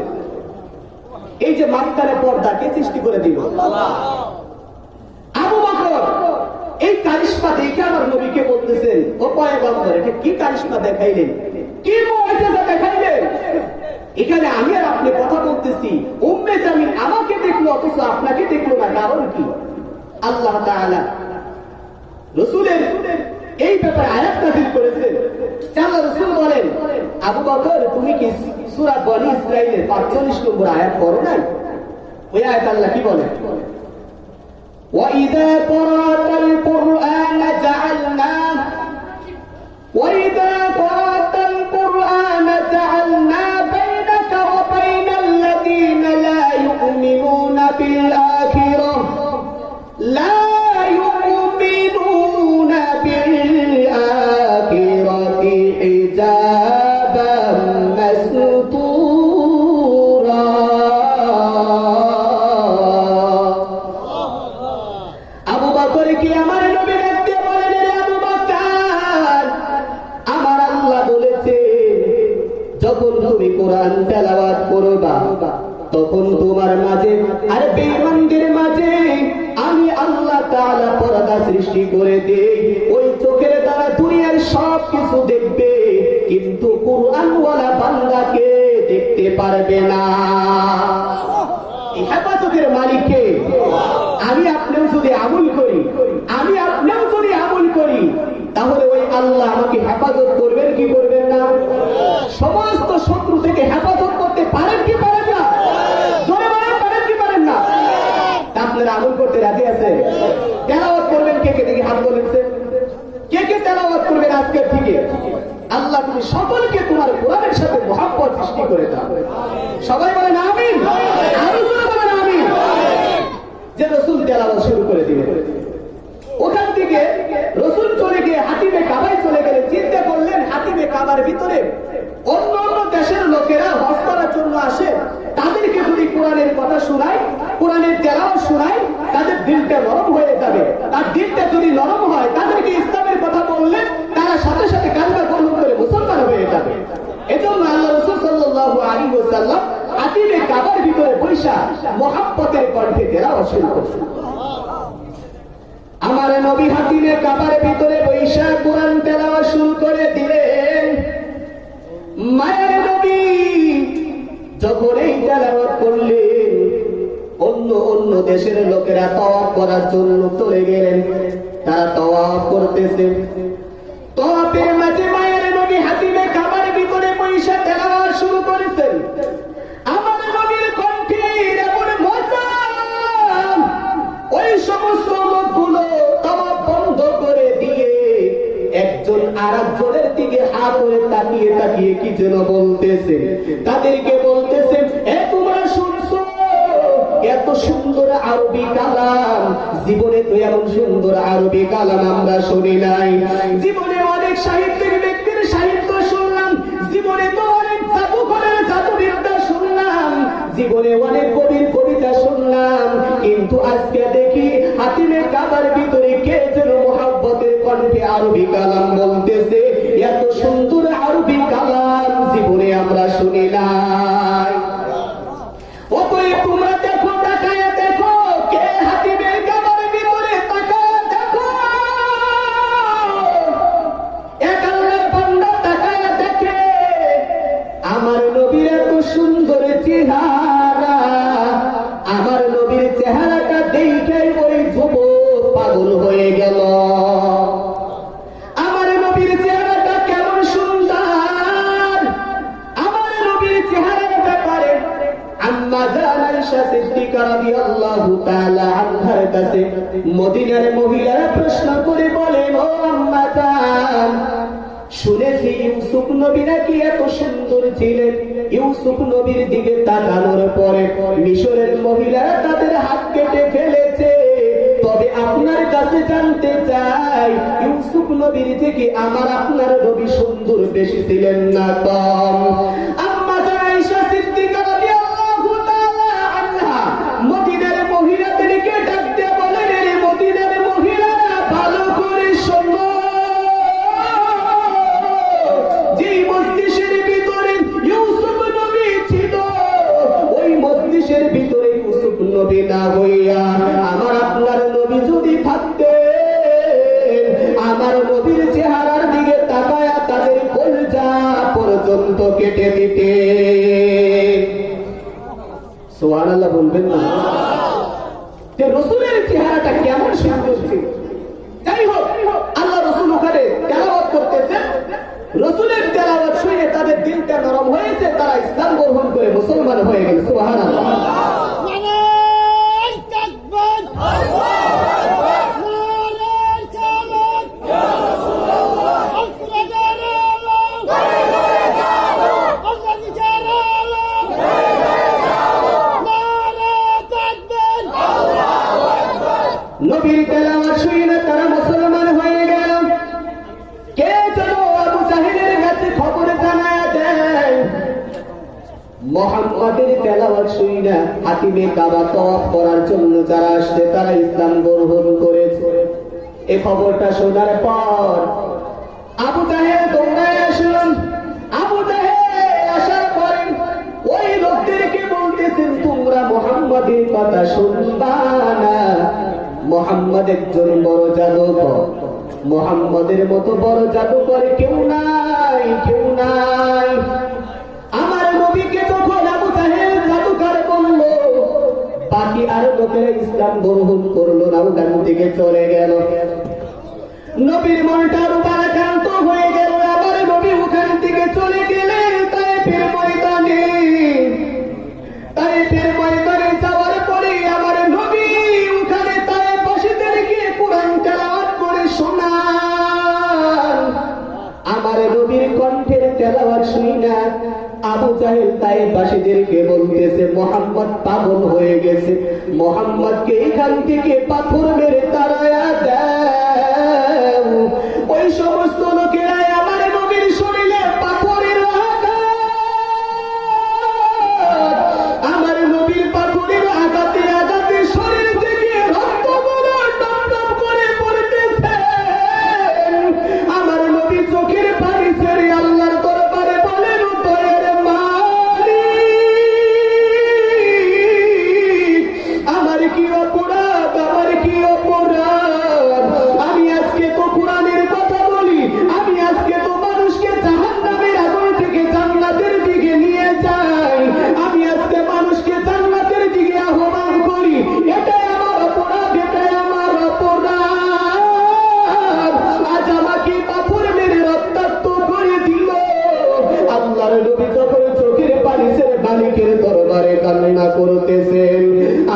এই যে মাঝখানে পর্দা কে সৃষ্টি করে দিল? আবু বকর এই কারিশমা দেখে আমার নবীকে বলতেছেন, ও পয়গম্বর, এটা কি কারিশমা দেখাইলেন, কি মুআজিজা দেখাইলেন? এখানে আমি আর আপনি কথা বলতেছি, উম্মে জামিল আমাকে দেখলো অথচ আপনাকে দেখলো না, কারণ কি? আল্লাহ তাআলা রাসূলের এই ব্যাপারে আয়াত নাযিল করেছেন। আল্লাহ রাসূল বলেন, আবু বকর, তুমি কি সূরা বনী ইসরাঈলের ৪৫ নম্বর আয়াত পড়ো নাই? ওই আয়াত আল্লাহ কি বলে? وَإِذَا قَرَأْتَ الْقُرْآنَ جَعَلْنَا بَيْنَكَ وَبَيْنَ الَّذِينَ لَا يُؤْمِنُونَ بِالْآخِرَةِ حِجَابًا مَسْتُورًا। আবু বকর কি আমার নবী দেখতে বলেন, রে আবু বকর, আমার আল্লাহ বলেছে যখন তুমি কোরআন তেলাওয়াত করবা, তখন তোমার মাঝে আর বেঈমানদের মাঝে আমি আল্লাহ তাআলা পর্দা সৃষ্টি করে দেই। ওই চোখের দ্বারা বান্দারা দুনিয়ার সব কিছু দেখবে, কিন্তু কুরআনওয়ালা বান্দাকে দেখতে পারবে না। এই হেফাজতের মালিককে আমি আপনিও যদি আমল করি, তাহলে ওই আল্লাহ আমাকে হেফাজত করবেন কি করবেন না? সমস্ত শত্রু থেকে হেফাজত করতে পারেন কি পারেন না? জোরে বলেন, পারেন কি পারেন না? আপনারা আমল করতে রাজি আছে? তেলাওয়াত করবেন কে কে? দেখি হাত বলেছে। কে কে তেলাওয়াত করবেন আজকের থেকে? আল্লাহ তুমি সকলকে তোমার কোরআনের সাথে মহব্বত সৃষ্টি করে দাও। সবাই বলেন আমিন। আরো জোরে বলেন আমিন। যে রাসূল তেলাওয়াত শুরু করে দিলেন, ওখান থেকে রাসূল চলে গিয়ে হাতিমে কাবায় চলে গেলেন। চিন্তা করলেন হাতিমে কাবার ভিতরে অন্য অন্য দেশের লোকেরা হজ করার জন্য আসে, তাদেরকে যদি কোরআনের কথা শোনায়, কোরআনের তেলাওয়াত শোনায়, তাদের দিলটা নরম হয়ে যাবে। তার দিলটা যদি নরম হয়, তাদেরকে ইসলামের কথা বললে তারা সাথে সাথে কালমা গ্রহণ করে মুসলমান হয়ে যাবে। এজন্য আল্লাহ রাসূল সাল্লাল্লাহু আলাইহি ওয়াসাল্লাম হাতিমে কাবার ভিতরে বৈশা মুহাব্বতের কণ্ঠে তেলাওয়াত শুরু করলেন। আমার নবী হাতিমে কাবার ভিতরে বৈশা কোরআন তেলাওয়াত শুরু করে দিলেন। মায়ের নবী যখন এই তেলাওয়াত করলেন, অন্য অন্য দেশের লোকেরা তাওয়াফ করার জন্য চলে গেলেন। তারা তাওয়াফ করতেছে, তাওয়াফের মাঝে মায়ের নবী হাতিমে কাবার ভিতরে বৈশা তেলাওয়াত শুরু করেছেন। আমার নবীর কণ্ঠের এমন মজা, ওই সমস্ত লোকগুলো তাওয়াফ বন্ধ করে দিয়ে একজন আরেকজনের দিকে হা করে তাকিয়ে তাকিয়ে কি যেন বলতেছে। তাদেরকে বলতেছে, এ তোমরা শুনছো এত সুন্দর আরবি কালাম? জীবনে তো এমন সুন্দর আরবি কালাম আমরা শুনি নাই। জীবনে অনেক সাহিত্যিক ব্যক্তির সাহিত্য শুনলাম, জীবনে তো অনেক জাদুঘরের জাদুবিদ্যা শুনলাম, জীবনে অনেক কবির কবিতা শুনলাম, কিন্তু আজকে দেখি হাতিমে কাবার ভিতরে কে যেন মুহাব্বতের কণ্ঠে আরবি কালাম বলতেছে। এত সুন্দর আরবি কালাম জীবনে আমরা শুনি নাই। অতএব তোমরা দেখো, তাকায়া দেখো, কে হাতিমে কাবার ভিতরে? তাকায়া দেখো, এক আল্লাহর বান্দা তাকায়া দেখে আমার নবীর এত সুন্দর চেহারা। আমার নবীর চেহারাটা দেখে ওই যুবক পাগল হয়ে গেল। আমার নবীর চেহারাটা কেমন সুন্দর! আমার নবীর চেহারার ব্যাপারে আম্মা জান আয়েশা সিদ্দিকা রাদিয়াল্লাহু তাআলা আনহার কাছে মদিনার মহিলারা প্রশ্ন করে বলেন, ও আম্মা জান, শুনেছি ইউসুফ নবী নাকি এত সুন্দর ছিলেন। ইউসুফ নবীর দিকে তাকানোর পরে মিশরের মহিলারা তাদের হাত কেটে ফেলেছে। তবে আপনার কাছে জানতে চাই, ইউসুফ নবীর থেকে আমার আপনার নবী সুন্দর বেশি ছিলেন না কম? আম্মা জান আয়েশা সিদ্দিকা রাদিয়াল্লাহু তাআলা আনহা মদিনার মহিলাদেরকে ডাকতে বলেন, রে মদিনার মহিলারা ভালো করে শোনো, যেই মজলিসের ভিতরে ইউসুফ নবী ছিল, ওই মজলিসের ভিতরে ইউসুফ নবী না হইয়া আমার আপনার নবী যদি থাকতেন, আমার নবীর চেহারার দিকে তাকায়া তাদের কলজা পর্যন্ত কেটে দিতেন। সুবহানাল্লাহ বলবেন না? যে রাসূলের চেহারাটা কেমন সুন্দর ছিল। যাই হোক, আল্লাহ রাসূল ওখানে তেলাওয়াত করতেছেন। রাসূলের তেলাওয়াত শুনে তাদের দিলটা নরম হয়েছে, তারা ইসলাম গ্রহণ করে মুসলমান হয়ে গেল। সুবহানাল্লাহ। নবীর তেলাওয়াত শুনে তারা মুসলমান হয়ে গেল। কে যেন আবু জাহেলের কাছে খবর জানায় দেয়, মুহাম্মাদের তেলাওয়াত শুনে হাতিমে কাবা তওয়াফ করার জন্য যারা আসছে তারা ইসলাম গ্রহণ করেছে। এই খবরটা শোনার পর আবু জাহেল দৌড়ায় আসলেন। আবু জাহেল আসার পরে ওই লোকদেরকে বলতেছেন, তোমরা মুহাম্মাদের কথা শুনবা না, মুহাম্মদ একজন বড় জাদুকর। মুহাম্মদের মতো বড় জাদুকর কেউ নাই, কেউ নাই। আমার নবীকে যখন আবু জাহেল জাদুকর বলল, বাকি আর লোকেরা ইসলাম গ্রহণ করলো না, ওখান থেকে চলে গেল। নবীর মনটা রূপারাক্রান্ত হয়ে গেল। আমার নবী ওখান থেকে চলে গেলেন তায়েফের ময়দানে। তায়েফের ময়দানে যাওয়ার পরে আমার নবী ওখানে তায়েফবাসীদেরকে কোরআন তেলাওয়াত করে শোনান। আমার নবীর কণ্ঠের তেলাওয়াত শুনি না আবু জাহেল তায়েফবাসীদেরকে বলতেছে মুহাম্মদ পাগল হয়ে গেছে, মুহাম্মদকে এখান থেকে পাথর মেরে তাড়ায়া দাও। ওই সমস্ত লোকেরা আমার নবীর শরীরে পাথরের আঘাত, আমার নবীর পাথরের আঘাতে আঘাতে শরীর থেকে রক্তগুলো টপটপ করে পড়তেছে। আমার নবী চোখের পানি ছেড়ে আল্লাহর দরবারে বলেন, দয়ার মালিক, আমার কি অপরাধ, আমার কি অপরাধ। আমি আজকে তো কোরআনের কথা বলি, আমি আজকে তো মানুষকে জাহান্নামের আগুন থেকে জান্নাতের দিকে নিয়ে যাই, আমি আজকে মানুষকে জান্নাতের দিকে আহ্বান করি। এটাই আমার অপরাধ, এটাই আমার অপরাধ। আজ আমাকে পাথর মেরে রক্তাক্ত করে দিল। আল্লাহর নবী যখন চোখের পানি ছেড়ে মালিকের দরবারে কান্না করতেছেন,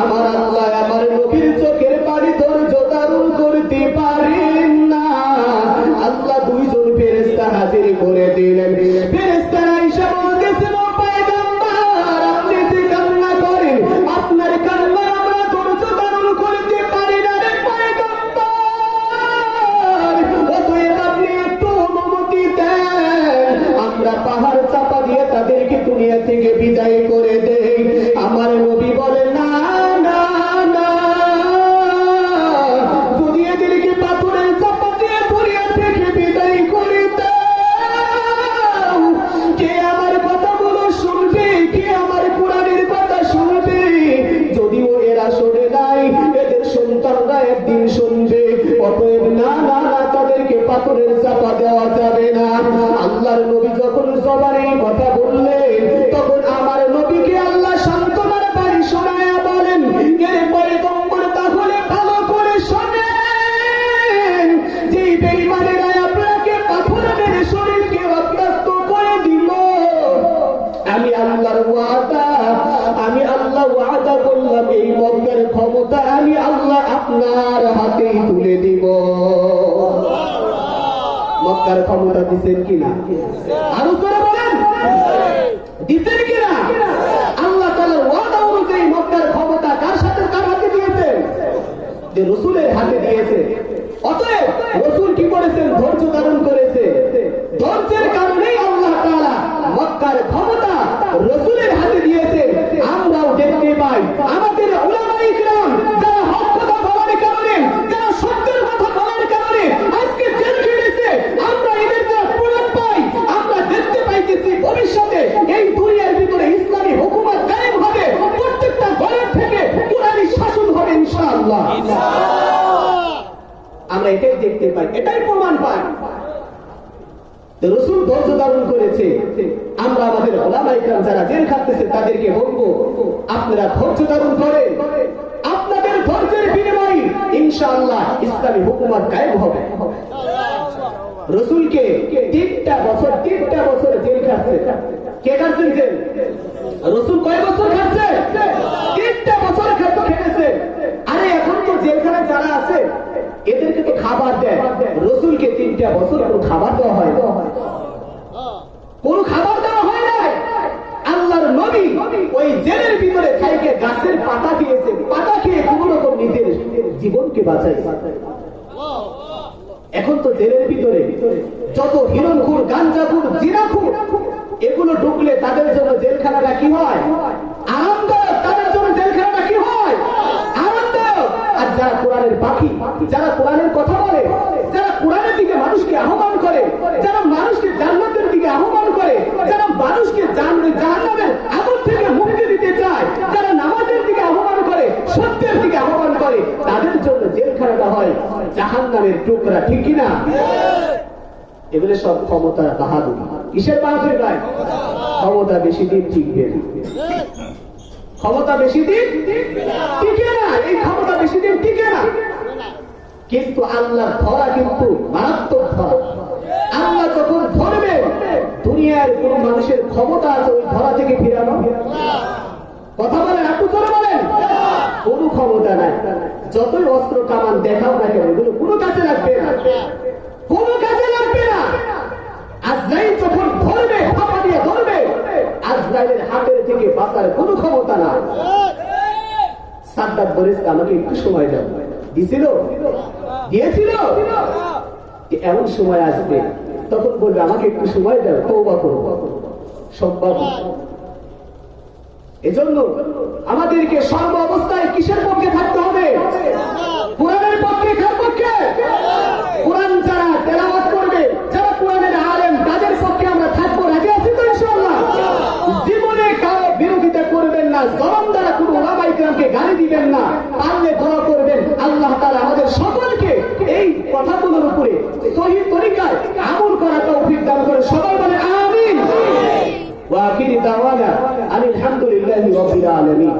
আমার আল্লাহ আমার নবীর চোখের পানি ধৈর্য ধারণ করতে পারেন না। আল্লাহ দুইজন ফেরেশতা হাজির করে দিলেন। ফেরেশতারা এসে বলতেছেন, ও পয়গম্বর, আপনি যে কান্না করেন, আপনার কান্না আমরা ধৈর্য ধারণ করতে পারি না রে পয়গম্বর। অতএব আপনি একটু অনুমতি দেন, আমরা পাহাড় চাপা দিয়ে তাদেরকে দুনিয়া থেকে বিদায় করে দেই। আমার নবী বলেন, না না না, যদি এদেরকে পাথরের চাপা দিয়ে দুনিয়া থেকে বিদায় করে দাও, কে আমার কথাগুলো শুনবে, কে আমার কোরআনের কথা শুনবে? যদিও এরা শোনে নাই, এদের সন্তানরা একদিন শুনবে। অতএব না না না, তাদেরকে পাথরের চাপা দেওয়া যাবে না। আল্লাহর নবী যখন জবানে এই কথা বললেন, তখন আমার নবীকে আল্লাহ সান্ত্বনার বাণী শোনায়া বলেন, এর পয়গম্বর তাহলে ভালো করে শোনেন, যে বেঈমানেরা আপনাকে পাথর মেরে শরীরকে রক্তাক্ত করে দিল, আমি আল্লাহর ওয়াদা, আমি আল্লাহ ওয়াদা করলাম এই মক্কার ক্ষমতা আমি আল্লাহ আপনার হাতেই তুলে দিব। মক্কার ক্ষমতা দিচ্ছেন কিনা? আরো করে বলেন, দিচ্ছেন কিনা? আল্লাহ তাআলার ওয়াদা অনুযায়ী মক্কার ক্ষমতা কার সাথে, কার হাতে দিয়েছেন? যে রাসূলের হাতে দিয়েছে। অতএব রাসূল কি করেছেন? ধৈর্য ধারণ করেছে। ধৈর্যের কারণেই আল্লাহ তাআলা মক্কার ক্ষমতা রাসূলের হাতে দিয়েছে। আমরাও দেখতে পাই আমাদের উলামায়ে কিরাম যারা হক কথা বলার কারণে, যারা সত্যের কথা বলার কারণে আজকে জেল খেটেছে, আমরা এদের দ্বারা প্রমাণ পাই। আমরা দেখতে পাইতেছি ভবিষ্যতে এই দুনিয়ার ভিতরে ইসলামী হুকুমত কায়েম হবে, প্রত্যেকটা ঘরের থেকে কোরআনী শাসন হবে ইনশাআল্লাহ। আমরা এটাই দেখতে পাই, এটাই প্রমাণ পাই। রাসূল ধৈর্য ধারণ করেছে। আমরা আমাদের উলামায়ে কিরাম যারা জেল খাটতেছে তাদেরকে বলবো, আপনারা ধৈর্য ধারণ করেন, আপনাদের ধৈর্যের বিনিময়ে ইনশাআল্লাহ ইসলামী হুকুমত কায়েম হবে। রাসূলকে 3টা বছর জেল খাটছে। কে খাটছেন জেল? রাসূল কয় বছর খাটছে? 3টা বছর খেটেছে। আরে এখন তো জেলখানায় যারা আছে এদেরকে তো খাবার দেয়, রাসূলকে 3টা বছর কোনো খাবার দেওয়া হয়? কোনো খাবার দেওয়া হয় না। আল্লাহর নবী ওই জেলের ভিতরে খাইকে গাছের পাতা খেয়েছে, পাতা খেয়ে কোন রকম নিজের জীবনকে বাঁচাইছে। এখন তো জেলের ভিতরে যত হিরণখুর, গাঞ্জাখুর, জিনাখুর এগুলো ঢুকলে তাদের জন্য জেলখানাটা কি হয়? আরামদায়ক। তাদের জন্য জেলখানাটা কি হয়? আরামদায়ক। আর যারা কোরআনের পাখি, যারা কোরআনের কথা বলে, যারা কোরআনের দিকে মানুষকে আহ্বান করে, যারা মানুষকে জান্নাতের দিকে আহ্বান করে, যারা মানুষকে জাহান্নামের আগুন থেকে মুক্তি দিতে চায়, যারা নামাজের দিকে আহ্বান করে, সত্যের দিকে আহ্বান করে, তাদের জন্য জেলখানাটা হয় জাহান্নাম। জাহান্নামের টুকরা, ঠিক কিনা? এগুলো সব ক্ষমতার বাহাদুরি। কিসের বাহাদুরি ভাই? ক্ষমতা বেশি দিন টিকবে না, ক্ষমতা বেশি দিন টিকে না, এই ক্ষমতা বেশি দিন টিকে না। কিন্তু আল্লাহ ধরা কিন্তু মারাত্মক ধরা। আল্লাহ যখন ধরবে, দুনিয়ার কোন মানুষের ক্ষমতা আছে ওই ধরা থেকে ফিরানো? কথা বলেন, আপনি করে বলেন, কোন ক্ষমতা নাই। যতই অস্ত্র কামান দেখাও না কেন, এগুলো কোনো কাজে লাগবে না, কোনো কাজে লাগবে না। আজরাইল যখন ধরবে, থাপা দিয়ে ধরবে, আজরাইলের হাতের থেকে বাঁচার কোনো ক্ষমতা না। সাদ্দাত বলেছে আমাকে একটু সময় দাও, দিয়েছিল? এমন সময় আসবে তখন বলবে আমাকে একটু সময় দাও, তওবা করো, সম্ভব না। এজন্য আমাদেরকে সর্ব অবস্থায় কিসের পক্ষে থাকতে হবে? কোরআনের পক্ষে। কার পক্ষে? কোরআন যারা তেলাওয়াত করবে, যারা কোরআনের আলেম, তাদের পক্ষে আমরা থাকবো। রাজি আছি তো ইনশাআল্লাহ? জীবনে কারো বিরোধিতা করবেন না, জবান দ্বারা কোনো ওলামায়ে কেরামকে গালি দিবেন না, পারলে দোয়া করবেন আল্লাহ তাআলা আমাদের সকলকে এই কথাগুলোর উপরে সহিহ তরিকায় আমল করার তৌফিক দান করে। সবাই বলে আমিন। ওয়া আখিরি দাওয়ানা আলহামদুলিল্লাহি রাব্বিল আলামিন।